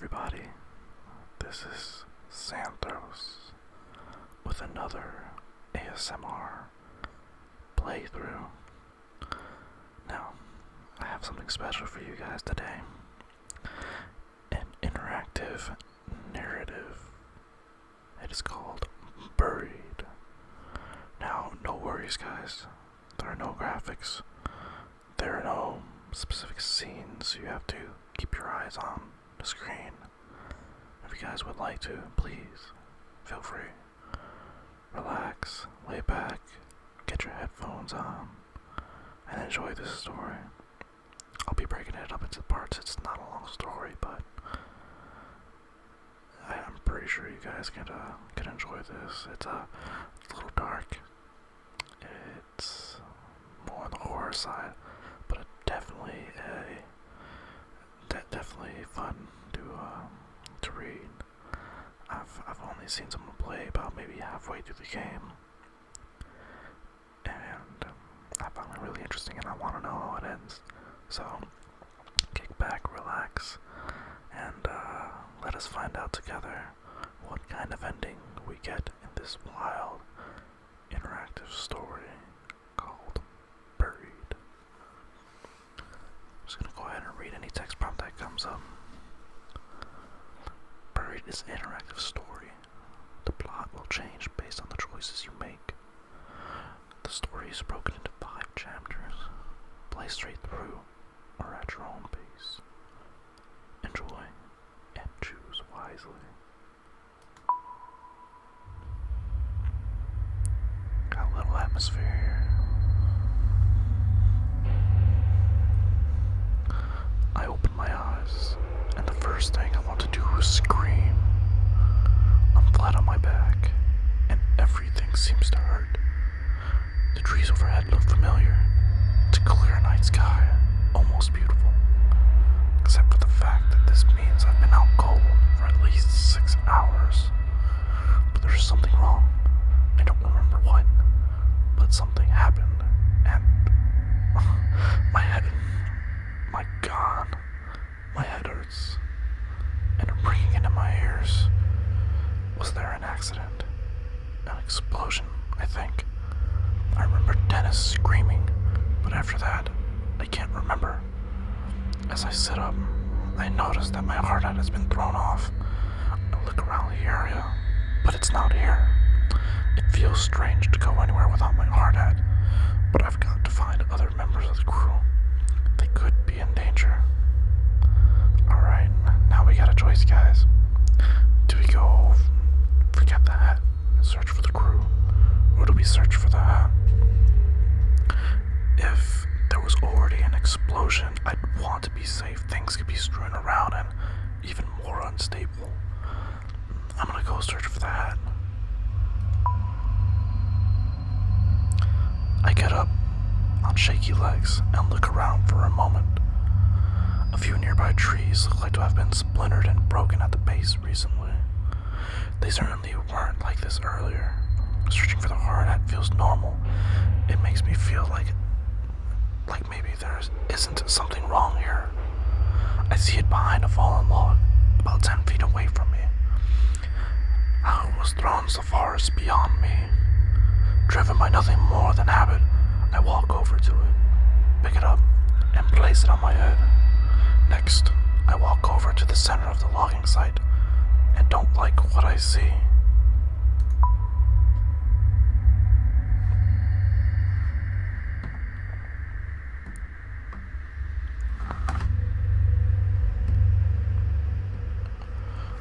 everybody, this is Santos with another ASMR playthrough. Now, I have something special for you guys today. An interactive narrative. It is called Buried. Now, no worries guys, there are no graphics, there are no specific scenes you have to keep your eyes on the screen. If you guys would like to, please feel free. Relax, lay back, get your headphones on, and enjoy this story. I'll be breaking it up into parts. It's not a long story, but I'm pretty sure you guys can enjoy this. It's a little dark. It's more on the horror side, but definitely fun to read. I've only seen someone play about maybe halfway through the game, and I found it really interesting, and I want to know how it ends. So kick back, relax, and let us find out together what kind of ending we get in this wild, interactive story called Buried. I'm just gonna go ahead and read any text prompt that comes up. Buried is an interactive story. The plot will change based on the choices you make. The story is broken into 5 chapters. Play straight through or at your own pace. Enjoy and choose wisely. Got a little atmosphere here. I open my eyes, and the first thing I want to do is scream. I'm flat on my back, and everything seems to hurt. The trees overhead look familiar. It's a clear night sky, almost beautiful. Except for the fact that this means I've been out cold for at least 6 hours. But there's something wrong. I don't remember what, but something happened, and my head, my God, my head hurts, and ringing into my ears. Was there an accident? An explosion, I think. I remember Dennis screaming, but after that, I can't remember. As I sit up, I notice that my hard hat has been thrown off. I look around the area, but it's not here. It feels strange to go anywhere without my hard hat, but I've got to find other members of the crew. They could be in danger. Alright, now we got a choice, guys. Do we go forget the hat and search for the crew, or do we search for the hat? If there was already an explosion, I'd want to be safe. Things could be strewn around and even more unstable. I'm gonna go search for the hat. I get up on shaky legs and look around for a moment. A few nearby trees look like to have been splintered and broken at the base recently. They certainly weren't like this earlier. Searching for the hard hat feels normal. It makes me feel like maybe there isn't something wrong here. I see it behind a fallen log, about 10 feet away from me. How it was thrown so far is beyond me. Driven by nothing more than habit, I walk over to it, pick it up, and place it on my head. Next, I walk over to the center of the logging site, and don't like what I see.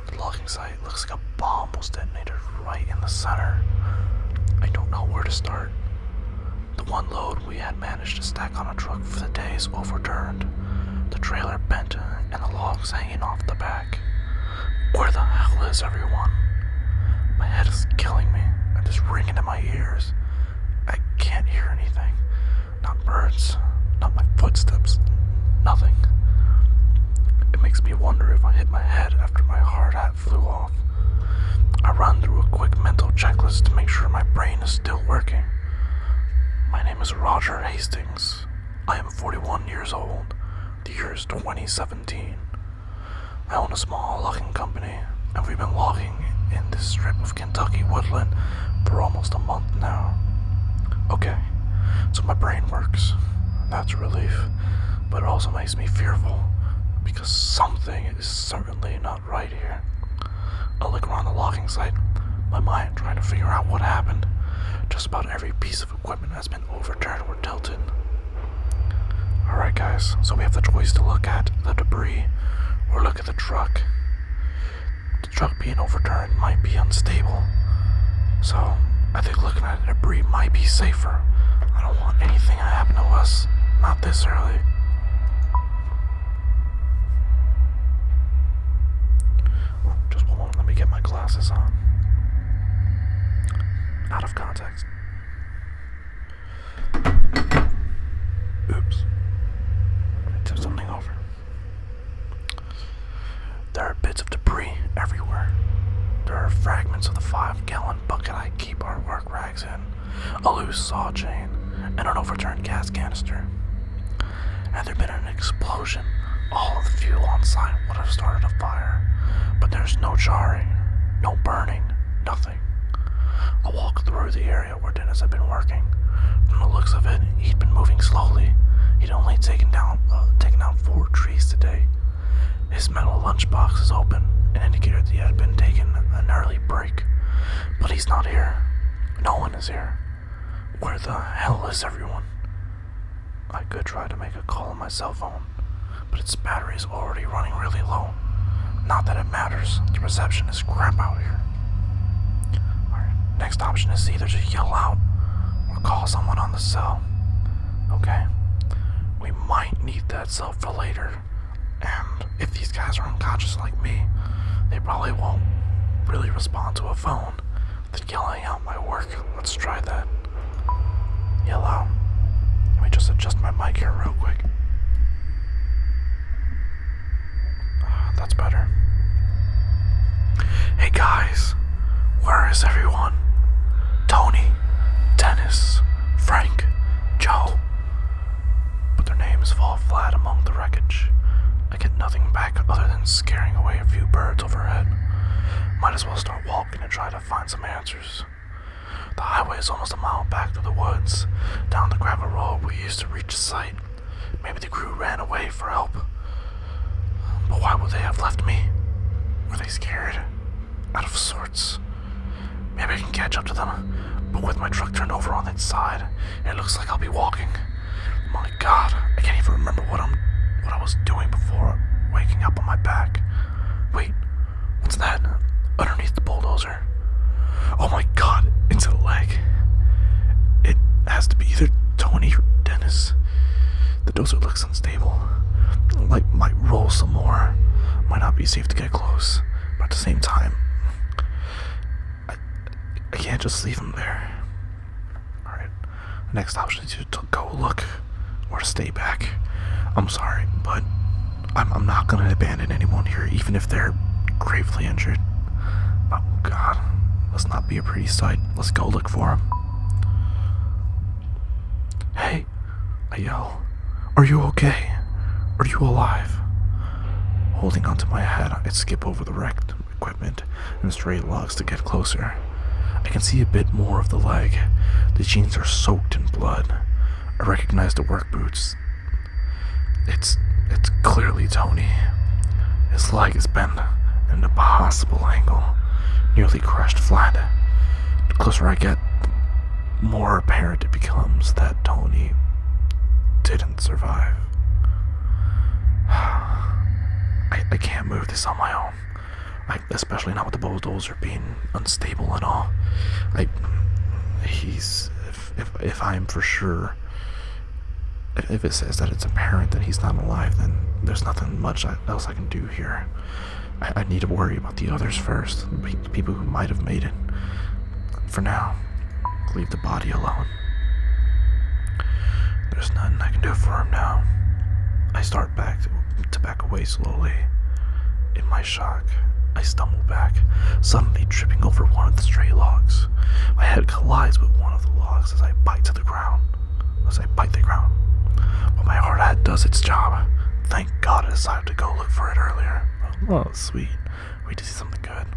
The logging site looks like a bomb was detonated right in the center. I don't know where to start. The one load we had managed to stack on a truck for the day is overturned. The trailer bent and the logs hanging off the back. Where the hell is everyone? My head is killing me and is ringing in my ears. I can't hear anything. Not birds, not my footsteps, nothing. It makes me wonder if I hit my head after my hard hat flew off. I run through a quick mental checklist to make sure my brain is still working. My name is Roger Hastings. I am 41 years old. The year is 2017. I own a small logging company, and we've been logging in this strip of Kentucky woodland for almost a month now. Okay, so my brain works. That's a relief, but it also makes me fearful, because something is certainly not right here. I look around the logging site, my mind trying to figure out what happened. Just about every piece of equipment has been overturned or tilted. Alright guys, so we have the choice to look at the debris or look at the truck. The truck being overturned might be unstable, so I think looking at the debris might be safer. I don't want anything to happen to us, not this early. Just hold on, let me get my glasses on. Out of context. Oops. I tipped something over. There are bits of debris everywhere. There are fragments of the 5-gallon bucket I keep our work rags in, a loose saw chain, and an overturned gas canister. Had there been an explosion, all of the fuel on site would have started a fire, but there's no charring, no burning, nothing. I walked through the area where Dennis had been working. From the looks of it, he'd been moving slowly. He'd only taken down 4 trees today. His metal lunchbox is open, an indicator that he had been taking an early break. But he's not here. No one is here. Where the hell is everyone? I could try to make a call on my cell phone, but its battery is already running really low. Not that it matters. The reception is crap out here. Next option is either to yell out or call someone on the cell. Okay, we might need that cell for later, and if these guys are unconscious like me, they probably won't really respond to a phone. Then yelling out might work. Let's try that. Yell out. Let me just adjust my mic here real quick. That's better. Hey guys, where is everyone? Tony, Dennis, Frank, Joe. But their names fall flat among the wreckage. I get nothing back other than scaring away a few birds overhead. Might as well start walking and try to find some answers. The highway is almost a mile back through the woods, down the gravel road we used to reach the site. Maybe the crew ran away for help. But why would they have left me? Were they scared? Out of sorts? Maybe I can catch up to them, but with my truck turned over on its side, it looks like I'll be walking. My God, I can't even remember what I was doing before waking up on my back. Wait, what's that? Underneath the bulldozer. Oh my God, it's a leg. It has to be either Tony or Dennis. The dozer looks unstable. Like might roll some more. Might not be safe to get close, but at the same time, I can't just leave him there. Alright, next option is to go look or to stay back. I'm sorry, but I'm not gonna abandon anyone here, even if they're gravely injured. Oh God, let's not be a pretty sight. Let's go look for him. Hey, I yell. Are you okay? Are you alive? Holding onto my head, I skip over the wrecked equipment and stray logs to get closer. I can see a bit more of the leg. The jeans are soaked in blood. I recognize the work boots. It's clearly Tony. His leg is bent at an impossible angle, nearly crushed flat. The closer I get, the more apparent it becomes that Tony didn't survive. I can't move this on my own. Especially not with the bulldozer being unstable and all. If I'm for sure, if it says that it's apparent that he's not alive, then there's nothing much else I can do here. I need to worry about the others first, people who might have made it. For now, leave the body alone. There's nothing I can do for him now. I start to back away slowly. In my shock, I stumble back, suddenly tripping over one of the stray logs. My head collides with one of the logs as I bite the ground. But my hard hat does its job. Thank God I decided to go look for it earlier. Oh, sweet. Wait to see something good.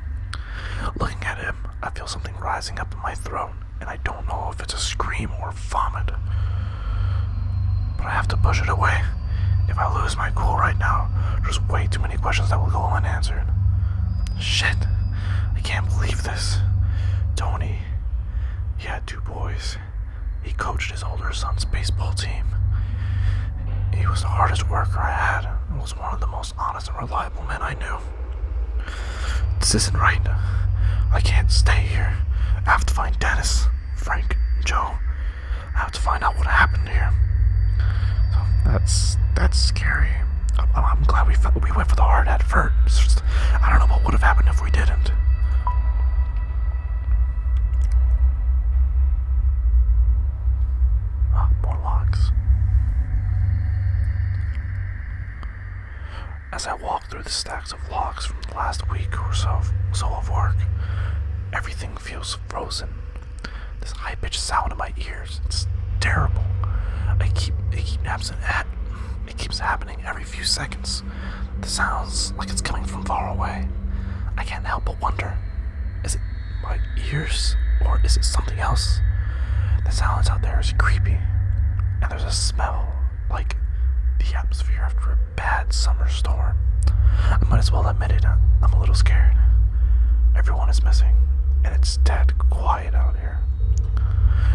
Looking at him, I feel something rising up in my throat, and I don't know if it's a scream or vomit. But I have to push it away. If I lose my cool right now, there's way too many questions that will go unanswered. Shit. I can't believe this. Tony, he had 2 boys. He coached his older son's baseball team. He was the hardest worker I had and was one of the most honest and reliable men I knew. This isn't right. I can't stay here. I have to find Dennis, Frank, and Joe. I have to find out what happened here. So that's scary. I'm glad we went for the hard at first. I don't know what would have happened if we didn't. More locks. As I walk through the stacks of logs from the last week or so of work, everything feels frozen. This high-pitched sound in my ears, it's terrible. It keeps happening every few seconds. The sounds like it's coming from far away. I can't help but wonder, is it my ears or is it something else? The silence out there is creepy, and there's a smell like the atmosphere after a bad summer storm. I might as well admit it, I'm a little scared. Everyone is missing, and it's dead quiet out here.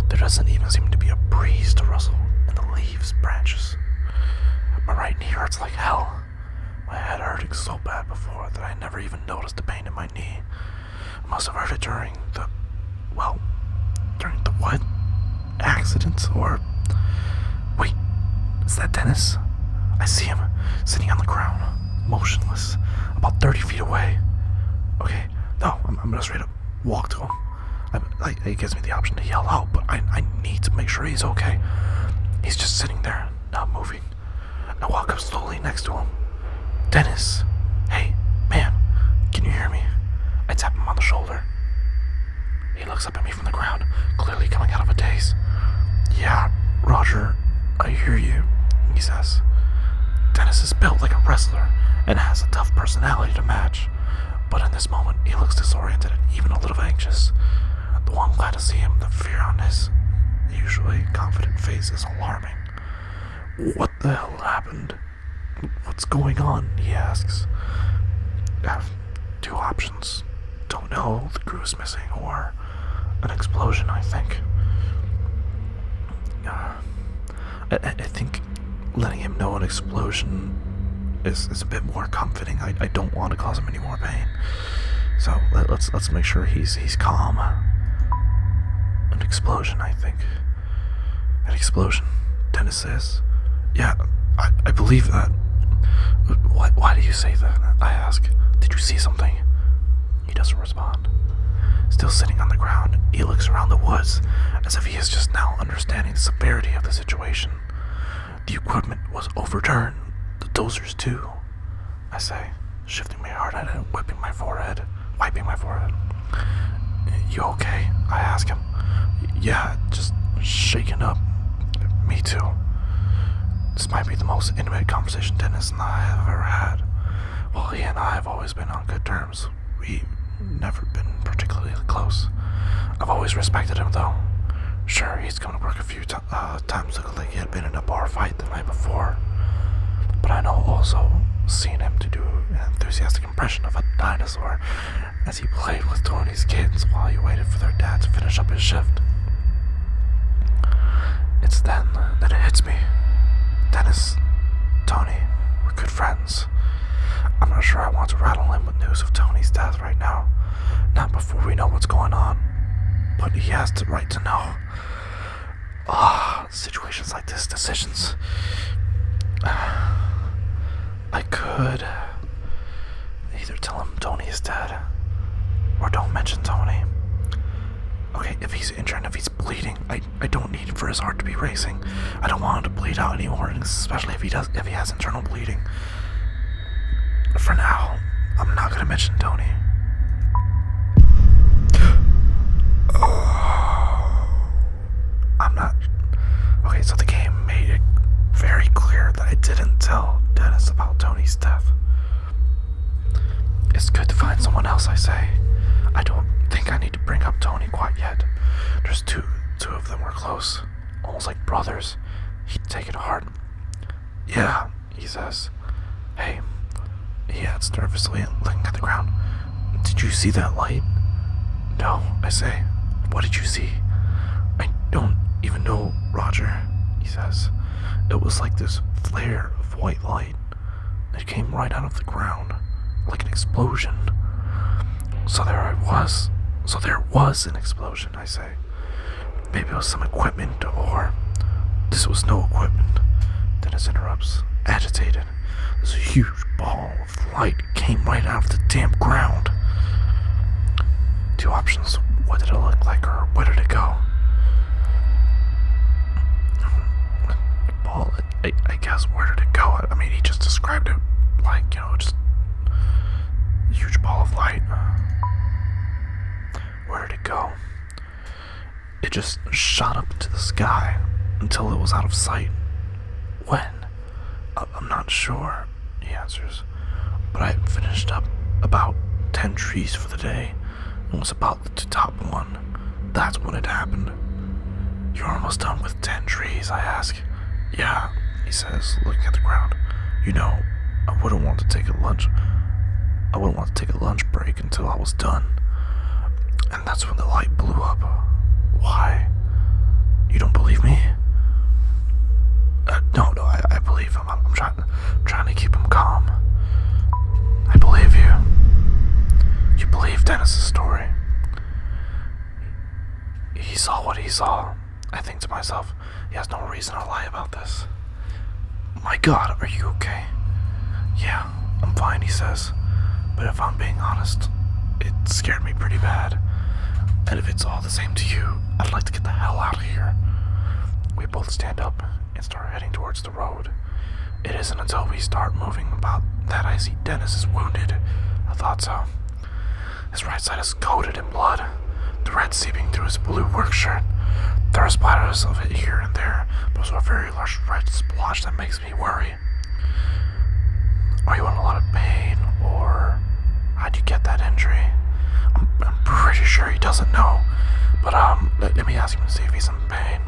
There doesn't even seem to be a breeze to rustle in the leaves, branches. My right knee hurts like hell. My head hurting so bad before that I never even noticed the pain in my knee. I must have heard it during the what? Accident or... Wait, is that Dennis? I see him sitting on the ground, motionless, about 30 feet away. Okay, no, I'm gonna straight up walk to him. It gives me the option to yell out, but I need to make sure he's okay. He's just sitting there, not moving. I walk up slowly next to him. Dennis, hey, man, can you hear me? I tap him on the shoulder. He looks up at me from the ground, clearly coming out of a daze. Yeah, Roger, I hear you, he says. Dennis is built like a wrestler and has a tough personality to match. But in this moment, he looks disoriented and even a little anxious. Though I'm glad to see him, the fear on his usually confident face is alarming. What the hell happened? What's going on? He asks. I have 2 options. Don't know, the crew's missing, or an explosion, I think. I think letting him know an explosion is a bit more comforting. I don't want to cause him any more pain. So let's make sure he's calm. An explosion, I think. An explosion, Dennis says. Yeah, I believe that. Why do you say that? I ask. Did you see something? He doesn't respond. Still sitting on the ground, he looks around the woods as if he is just now understanding the severity of the situation. The equipment was overturned. The dozers too, I say, shifting my hard head and wiping my forehead. You okay? I ask him. Yeah, just shaken up. Me too. This might be the most intimate conversation Dennis and I have ever had. Well, he and I have always been on good terms. We've never been particularly close. I've always respected him, though. Sure, he's come to work a few times looking like he had been in a bar fight the night before. But I know also seen him to do an enthusiastic impression of a dinosaur as he played with Tony's kids while he waited for their dad to finish up his shift. It's then that it hits me. Dennis, Tony, we're good friends. I'm not sure I want to rattle him with news of Tony's death right now. Not before we know what's going on. But he has the right to know. Situations like this, decisions. I could either tell him Tony is dead, or don't mention Tony. Okay, if he's injured and if he's bleeding, I don't need for his heart to be racing. I don't want him to bleed out anymore, especially if he has internal bleeding. For now, I'm not gonna mention Tony. I'm not. Okay, so the game made it very clear that I didn't tell Dennis about Tony's death. someone else, I say. I don't think I need to bring up Tony quite yet. There's two of them were close, almost like brothers. He'd take it hard. Yeah, he says. Hey, he adds nervously, looking at the ground. Did you see that light? No, I say. What did you see? I don't even know, Roger, he says. It was like this flare of white light. It came right out of the ground, like an explosion. So there was an explosion, I say. Maybe it was some equipment, or... This was no equipment. Dennis interrupts, agitated. This huge ball of light came right out of the damp ground. Two options. What did it look like, or where did it go? The ball, I guess, where did it go? I mean, he just described it like, just a huge ball of light. Where did it go? It just shot up into the sky until it was out of sight. When? I'm not sure, he answers. But I had finished up about 10 trees for the day and was about to top one. That's when it happened. You're almost done with 10 trees, I ask. Yeah, he says, looking at the ground. I wouldn't want to take a lunch break until I was done. And that's when the light blew up. Why? You don't believe me? No, I believe him. I'm trying to keep him calm. I believe you. You believe Dennis's story. He saw what he saw. I think to myself, he has no reason to lie about this. My God, are you okay? Yeah, I'm fine, he says. But if I'm being honest, it scared me pretty bad. And if it's all the same to you, I'd like to get the hell out of here. We both stand up and start heading towards the road. It isn't until we start moving about that I see Dennis is wounded. I thought so. His right side is coated in blood, the red seeping through his blue work shirt. There are splatters of it here and there, but it's a very large red splotch that makes me worry. Are you in a lot of pain, or how'd you get that injury? I'm pretty sure he doesn't know, but let me ask him to see if he's in pain.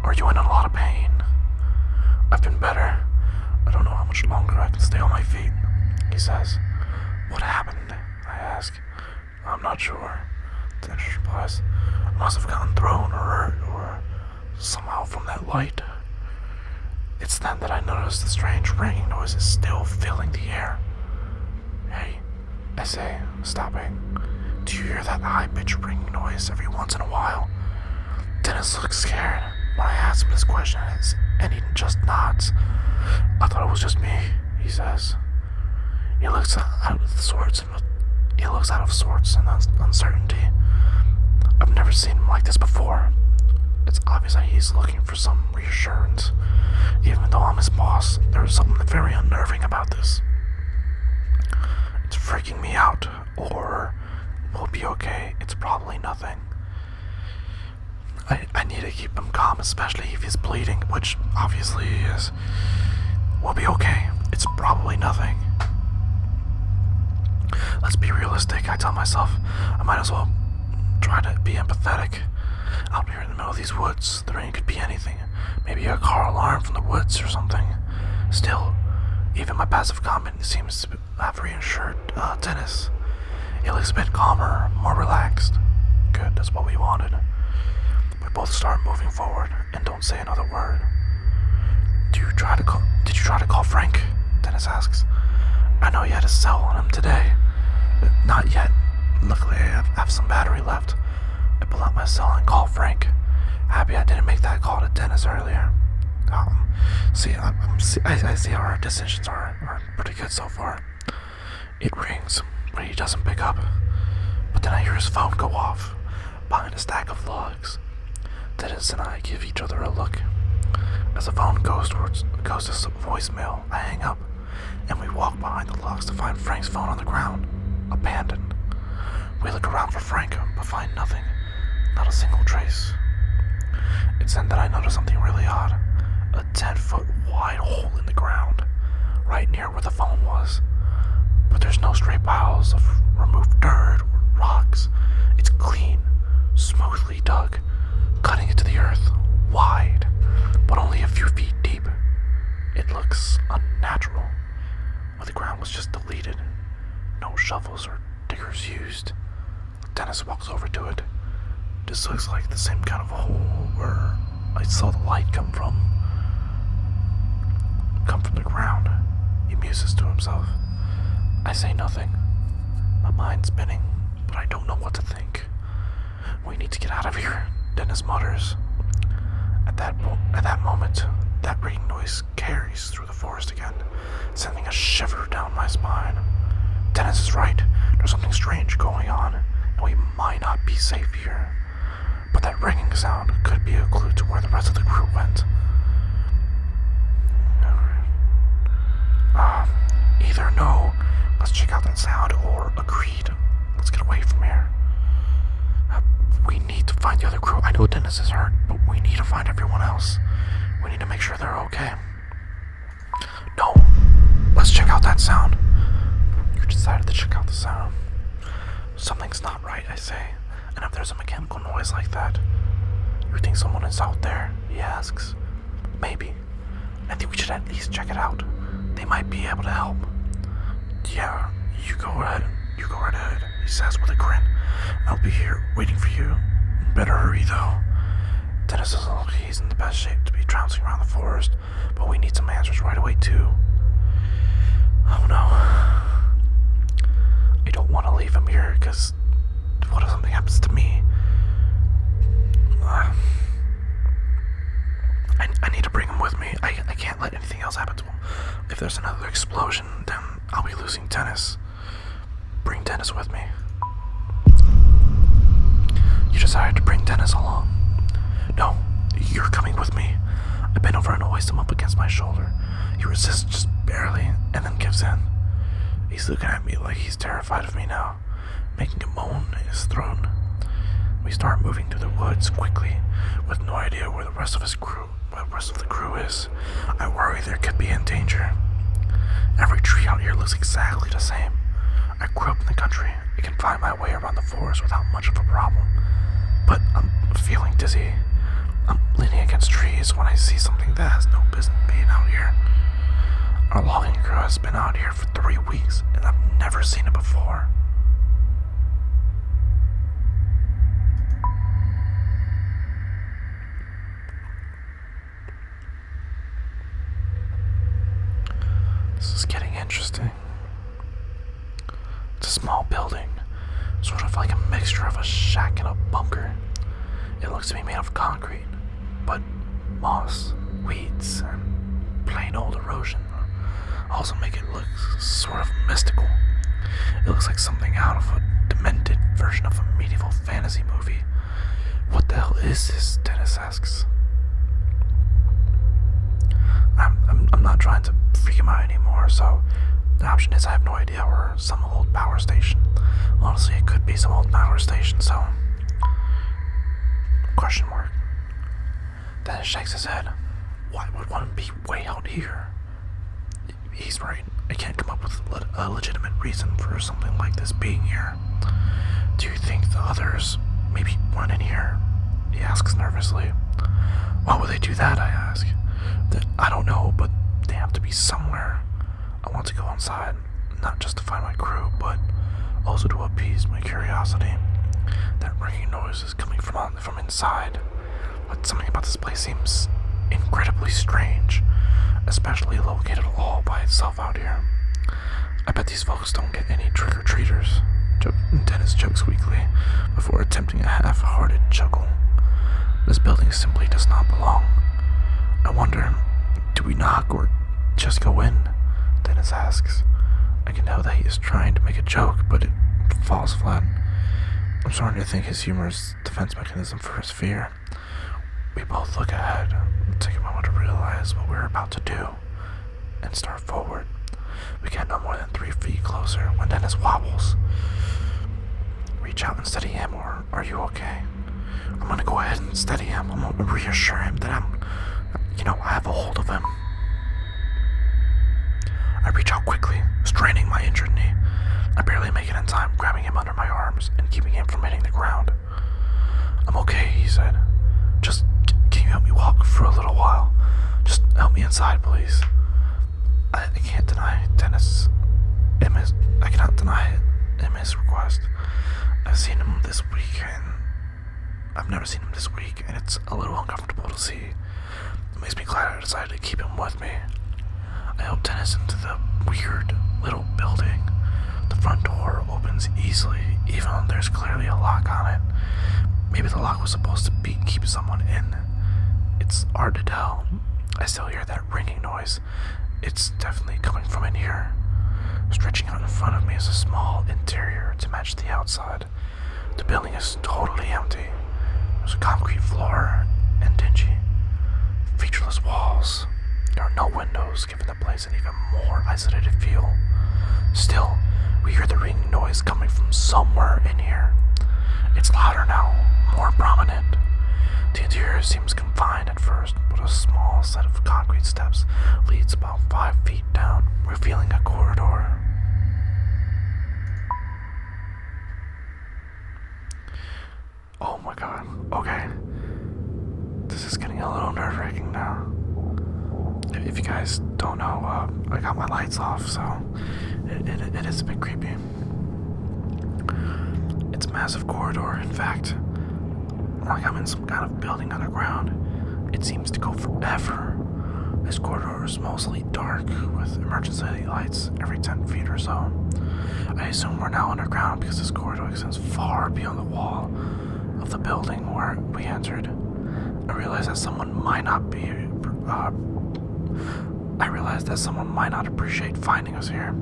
Are you in a lot of pain? I've been better. I don't know how much longer I can stay on my feet, he says. What happened? I ask. I'm not sure. Dennis replies. I must have gotten thrown or hurt, or somehow from that light. It's then that I notice the strange ringing noises still filling the air. Hey, I say, stopping. Do you hear that high-pitched ringing noise every once in a while? Dennis looks scared when I ask him this question, and he just nods. I thought it was just me, he says. He looks out of sorts and uncertainty. I've never seen him like this before. It's obvious that he's looking for some reassurance. Even though I'm his boss, there's something very unnerving about this. It's freaking me out, or we'll be okay. It's probably nothing. I need to keep him calm, especially if he's bleeding, which obviously he is. We'll be okay. It's probably nothing. Let's be realistic, I tell myself. I might as well try to be empathetic. Out here in the middle of these woods, the rain could be anything. Maybe a car alarm from the woods or something. Still, even my passive comment seems to have reassured Dennis. He looks a bit calmer, more relaxed. Good, that's what we wanted. We both start moving forward and don't say another word. Did you try to call Frank? Dennis asks. I know you had a cell on him today. Not yet. Luckily, I have some battery left. I pull out my cell and call Frank. Happy I didn't make that call to Dennis earlier. I see our decisions are pretty good so far. It rings, but he doesn't pick up. But then I hear his phone go off behind a stack of logs. Dennis and I give each other a look. As the phone goes to voicemail, I hang up, and we walk behind the logs to find Frank's phone on the ground, abandoned. We look around for Frank, but find nothing, not a single trace. It's then that I notice something really odd. A 10-foot wide hole in the ground, right near where the phone was. But there's no stray piles of removed dirt or rocks. It's clean, smoothly dug, cutting into the earth, wide, but only a few feet deep. It looks unnatural, where the ground was just deleted. No shovels or diggers used. Dennis walks over to it. This looks like the same kind of hole where I saw the light come from the ground. He muses to himself. I say nothing. My mind's spinning, but I don't know what to think. We need to get out of here, Dennis mutters. At that moment, that ringing noise carries through the forest again, sending a shiver down my spine. Dennis is right. There's something strange going on, and we might not be safe here. But that ringing sound could be a clue to where the rest of the crew went. Either no, let's check out that sound, or agreed, let's get away from here. We need to find the other crew. I know Dennis is hurt, but we need to find everyone else. We need to make sure they're okay. No, let's check out that sound. You decided to check out the sound. Something's not right, I say. And if there's a mechanical noise like that, you think someone is out there? He asks. Maybe. I think we should at least check it out. They might be able to help. Yeah, you go ahead. You go right ahead, he says with a grin. I'll be here waiting for you. Better hurry though. Dennis doesn't look like he's in the best shape to be trouncing around the forest, but we need some answers right away too. Oh no. I don't want to leave him here, because what if something happens to me? I need to bring him with me. I can't let anything else happen to him. If there's another explosion, then I'll be losing Dennis. Bring Dennis with me. You decided to bring Dennis along. No, you're coming with me. I bend over and hoist him up against my shoulder. He resists just barely, and then gives in. He's looking at me like he's terrified of me now, making a moan in his throat. We start moving through the woods quickly, with no idea where the rest of the crew is. I worry there could be in danger. Every tree out here looks exactly the same. I grew up in the country. I can find my way around the forest without much of a problem. But I'm feeling dizzy. I'm leaning against trees when I see something that has no business being out here. Our logging crew has been out here for 3 weeks, and I've never seen it before. This is getting interesting. It's a small building, sort of like a mixture of a shack and a bunker. It looks to be made of concrete, but moss, weeds, and plain old erosion also make it look sort of mystical. It looks like something out of a demented version of a medieval fantasy movie. What the hell is this? Dennis asks. I'm not trying to freak him out anymore, so the option is I have no idea, or some old power station. Honestly, it could be some old power station, so... Question mark. Dennis shakes his head. Why would one be way out here? He's right. I can't come up with a legitimate reason for something like this being here. Do you think the others maybe weren't in here? He asks nervously. Why would they do that, I ask. I don't know, but they have to be somewhere. I want to go inside, not just to find my crew, but also to appease my curiosity. That ringing noise is coming from inside, but something about this place seems incredibly strange, especially located all by itself out here. I bet these folks don't get any trick-or-treaters, Dennis jokes weakly, before attempting a half-hearted chuckle. This building simply does not belong. I wonder, do we knock or just go in? Dennis asks. I can tell that he is trying to make a joke, but it falls flat. I'm starting to think his humor is a defense mechanism for his fear. We both look ahead, take a moment to realize what we're about to do, and start forward. We get no more than 3 feet closer when Dennis wobbles. Reach out and steady him, or are you okay? I'm gonna go ahead and steady him. I'm gonna reassure him that I have a hold of him. I reach out quickly, straining my injured knee. I barely make it in time, grabbing him under my arms and keeping him from hitting the ground. I'm okay, he said. Just, can you help me walk for a little while? Just help me inside, please. I can't deny Dennis. I cannot deny him his request. I've seen him this week, and I've never seen him this week, and it's a little uncomfortable to see. It makes me glad I decided to keep him with me. I help Dennis into the weird little building. The front door opens easily, even though there's clearly a lock on it. Maybe the lock was supposed to keep someone in. It's hard to tell. I still hear that ringing noise. It's definitely coming from in here. Stretching out in front of me is a small interior to match the outside. The building is totally empty. There's a concrete floor and dingy, featureless walls. There are no windows, giving the place an even more isolated feel. Still, we hear the ringing noise coming from somewhere in here. It's louder now, more prominent. The interior seems confined at first, but a small set of concrete steps leads about 5 feet down, revealing a corridor. Oh my god, okay. This is getting a little nerve-wracking now. If you guys don't know, I got my lights off, so it is a bit creepy. It's a massive corridor, in fact. Like I'm in some kind of building underground. It seems to go forever. This corridor is mostly dark, with emergency lights every 10 feet or so. I assume we're now underground because this corridor extends far beyond the wall of the building where we entered. I realize that someone might not appreciate finding us here.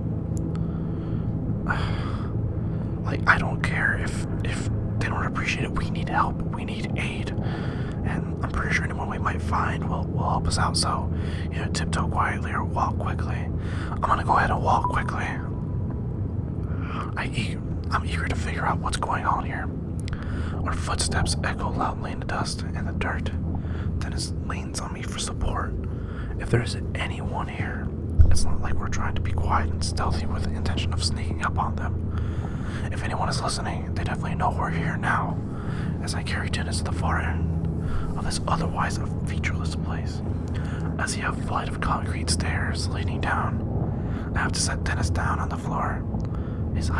Like, I don't care if they don't appreciate it. We need help. We need aid. And I'm pretty sure anyone we might find will help us out. So, tiptoe quietly or walk quickly. I'm gonna go ahead and walk quickly. I'm eager to figure out what's going on here. Our footsteps echo loudly in the dust and the dirt. Dennis leans on me for support. If there is anyone here, it's not like we're trying to be quiet and stealthy with the intention of sneaking up on them. If anyone is listening, they definitely know we're here now, as I carry Dennis to the far end of this otherwise a featureless place. I see a flight of concrete stairs leading down. I have to set Dennis down on the floor. His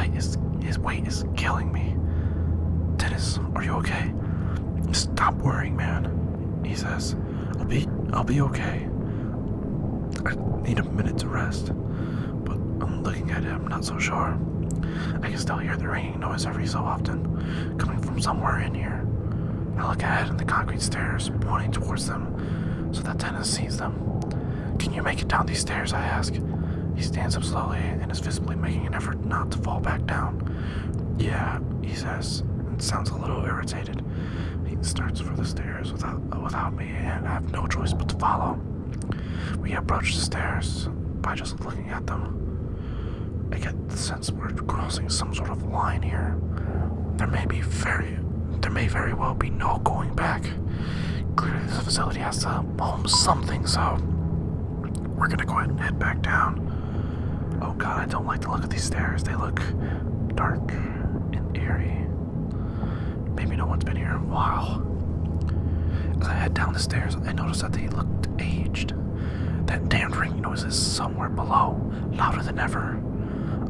weight is killing me. Dennis, are you okay? Stop worrying, man, he says. I'll be okay. I need a minute to rest, but I'm looking at it, I'm not so sure. I can still hear the ringing noise every so often, coming from somewhere in here. I look ahead and the concrete stairs, pointing towards them, so that Dennis sees them. Can you make it down these stairs, I ask. He stands up slowly and is visibly making an effort not to fall back down. Yeah, he says, and sounds a little irritated. He starts for the stairs without me, and I have no choice but to follow. We approach the stairs by just looking at them. I get the sense we're crossing some sort of line here. There may very well be no going back. Clearly this facility has to home something, so we're gonna go ahead and head back down. Oh god, I don't like the look of these stairs. They look dark and eerie. Maybe no one's been here in a while. As I head down the stairs, I notice that they looked aged. That damned ringing noise is somewhere below, louder than ever.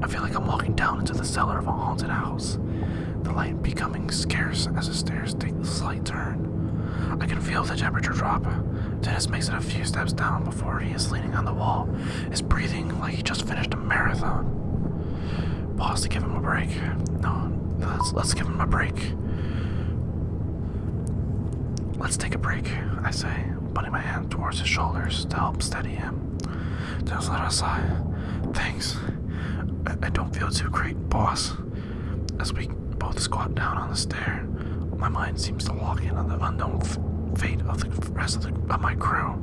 I feel like I'm walking down into the cellar of a haunted house, the light becoming scarce as the stairs take a slight turn. I can feel the temperature drop. Dennis makes it a few steps down before he is leaning on the wall, is breathing like he just finished a marathon. Pause to give him a break. No, let's give him a break. Let's take a break, I say, putting my hand towards his shoulders to help steady him. Dennis let out a sigh. Thanks. I don't feel too great, boss. As we both squat down on the stair, my mind seems to lock in on the unknown fate of the rest of my crew.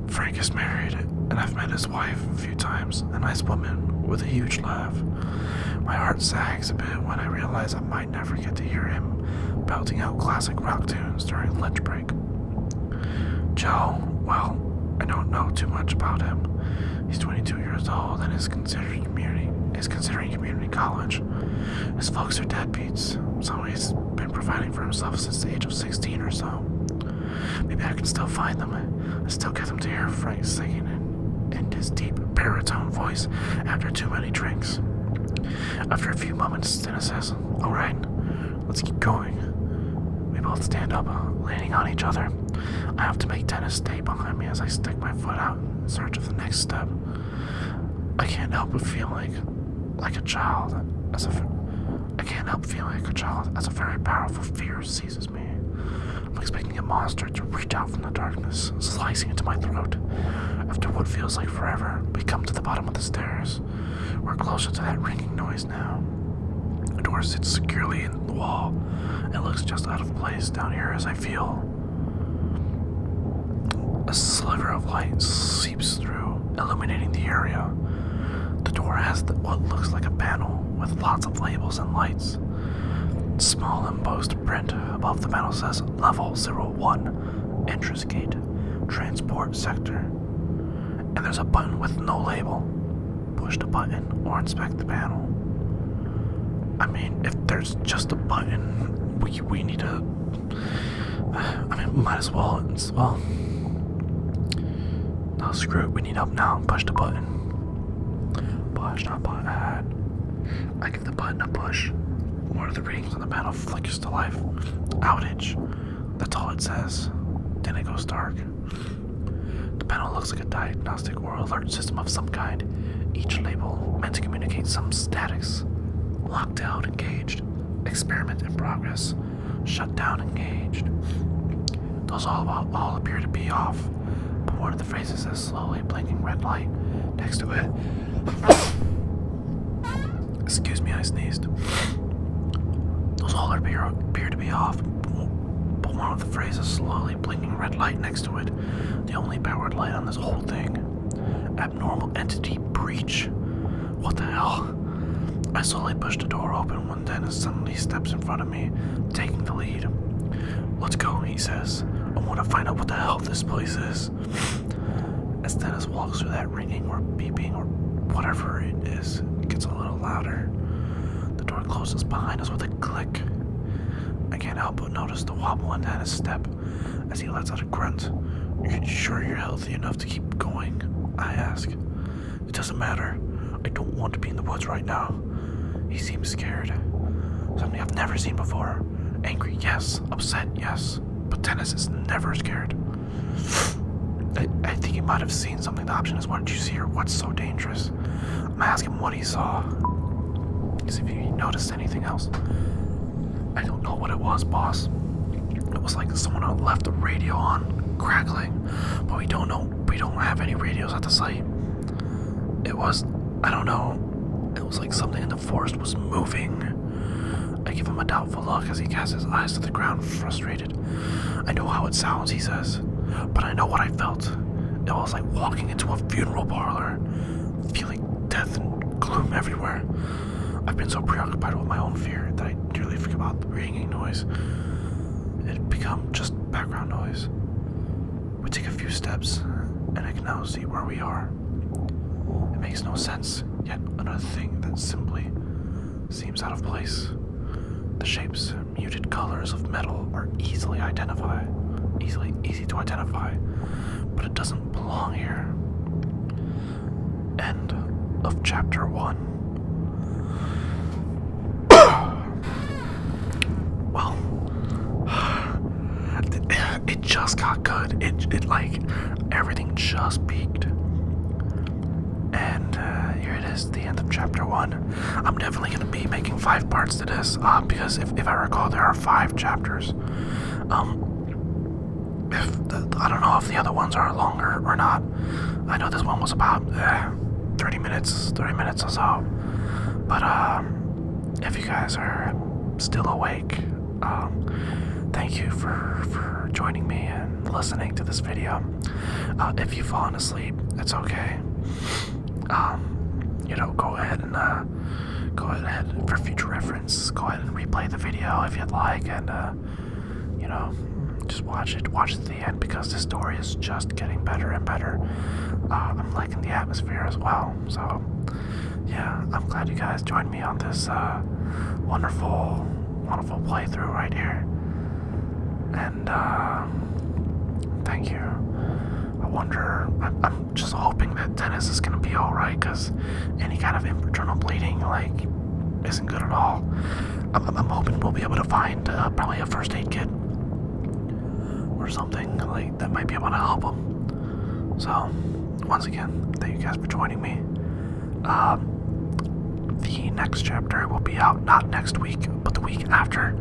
Frank is married, and I've met his wife a few times, a nice woman with a huge laugh. My heart sags a bit when I realize I might never get to hear him belting out classic rock tunes during lunch break. Joe, well, I don't know too much about him. He's 22 years old and is considered is considering community college. His folks are deadbeats, so he's been providing for himself since the age of 16 or so. Maybe I can still find them and still get them to hear Frank singing in his deep baritone voice after too many drinks. After a few moments, Dennis says, "Alright, let's keep going." We both stand up, leaning on each other. I have to make Dennis stay behind me as I stick my foot out in search of the next step. I can't help but feel like a child as a very powerful fear seizes me. I'm expecting a monster to reach out from the darkness, slicing into my throat. After what feels like forever, we come to the bottom of the stairs. We're closer to that ringing noise now. The door sits securely in the wall and looks just out of place down here as I feel a sliver of light seeps through, illuminating the area. The door has what looks like a panel with lots of labels and lights. Small embossed print above the panel says Level 01, Entrance Gate, Transport Sector. And there's a button with no label. Push the button or inspect the panel. I mean, if there's just a button, we need to... might as well... No, screw it, we need help now. Push the button. Push, not button. I give the button a push. One of the readings on the panel flickers to life. Outage. That's all it says. Then it goes dark. The panel looks like a diagnostic or alert system of some kind. Each label meant to communicate some status. Locked out, engaged. Experiment in progress. Shut down, engaged. Those all appear to be off. But one of the phrases says slowly blinking red light next to it. Excuse me, I sneezed. Those all appear to be off, but one of the phrases slowly blinking red light next to it, the only powered light on this whole thing. Abnormal entity breach. What the hell? I slowly push the door open when Dennis suddenly steps in front of me, taking the lead. "Let's go," he says. "I want to find out what the hell this place is." As Dennis walks through that ringing or beeping or whatever it is, it gets a little louder. The door closes behind us with a click. I can't help but notice the wobble in Dennis' step as he lets out a grunt. "You sure you're healthy enough to keep going?" I ask. "It doesn't matter. I don't want to be in the woods right now." He seems scared. Something I've never seen before. Angry, yes. Upset, yes. But Dennis is never scared. I think he might have seen something. The option is, what did you see or what's so dangerous? I'm asking him what he saw. Because if he noticed anything else. I don't know what it was, boss. It was like someone had left the radio on, crackling. But we don't have any radios at the site. It was, I don't know. It was like something in the forest was moving. I give him a doubtful look as he casts his eyes to the ground, frustrated. "I know how it sounds," he says, "but I know what I felt. It was like walking into a funeral parlor, feeling death and gloom everywhere. I've been so preoccupied with my own fear that I nearly forget about the ringing noise. It had become just background noise. We take a few steps, and I can now see where we are. It makes no sense, yet another thing that simply seems out of place. The shapes, muted colors of metal are easy to identify, but it doesn't belong here." End of chapter 1. Well, it just got good. It like everything just peaked. And here it is, the end of chapter 1. I'm definitely going to be making 5 parts to this, because if I recall, there are 5 chapters. I don't know if the other ones are longer or not. I know this one was about 30 minutes or so. But if you guys are still awake, thank you for joining me and listening to this video. If you've fallen asleep, it's okay. Go ahead for future reference, go ahead and replay the video if you'd like, and just watch it to the end, because the story is just getting better and better. I'm liking the atmosphere as well, so yeah, I'm glad you guys joined me on this wonderful, wonderful playthrough right here. And thank you. I wonder, I'm just hoping that Dennis is gonna be alright, because any kind of internal bleeding, like, isn't good at all. I'm hoping we'll be able to find probably a first aid kit or something like that might be able to help him. So, once again, thank you guys for joining me. The next chapter will be out not next week, but the week after.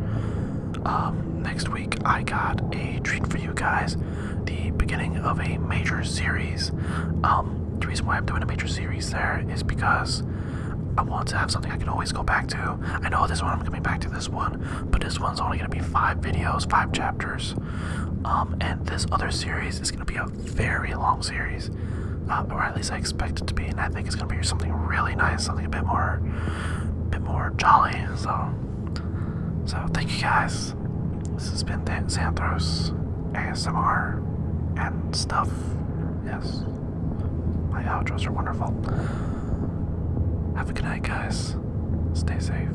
Next week, I got a treat for you guys. The beginning of a major series. The reason why I'm doing a major series there is because I want to have something I can always go back to. I know this one, I'm coming back to this one, but this one's only going to be 5 videos, 5 chapters. And this other series is going to be a very long series. Or at least I expect it to be, and I think it's going to be something really nice, something a bit more jolly. So thank you guys. This has been Xanthros ASMR and stuff. Yes, my outros are wonderful. Have a good night, guys. Stay safe.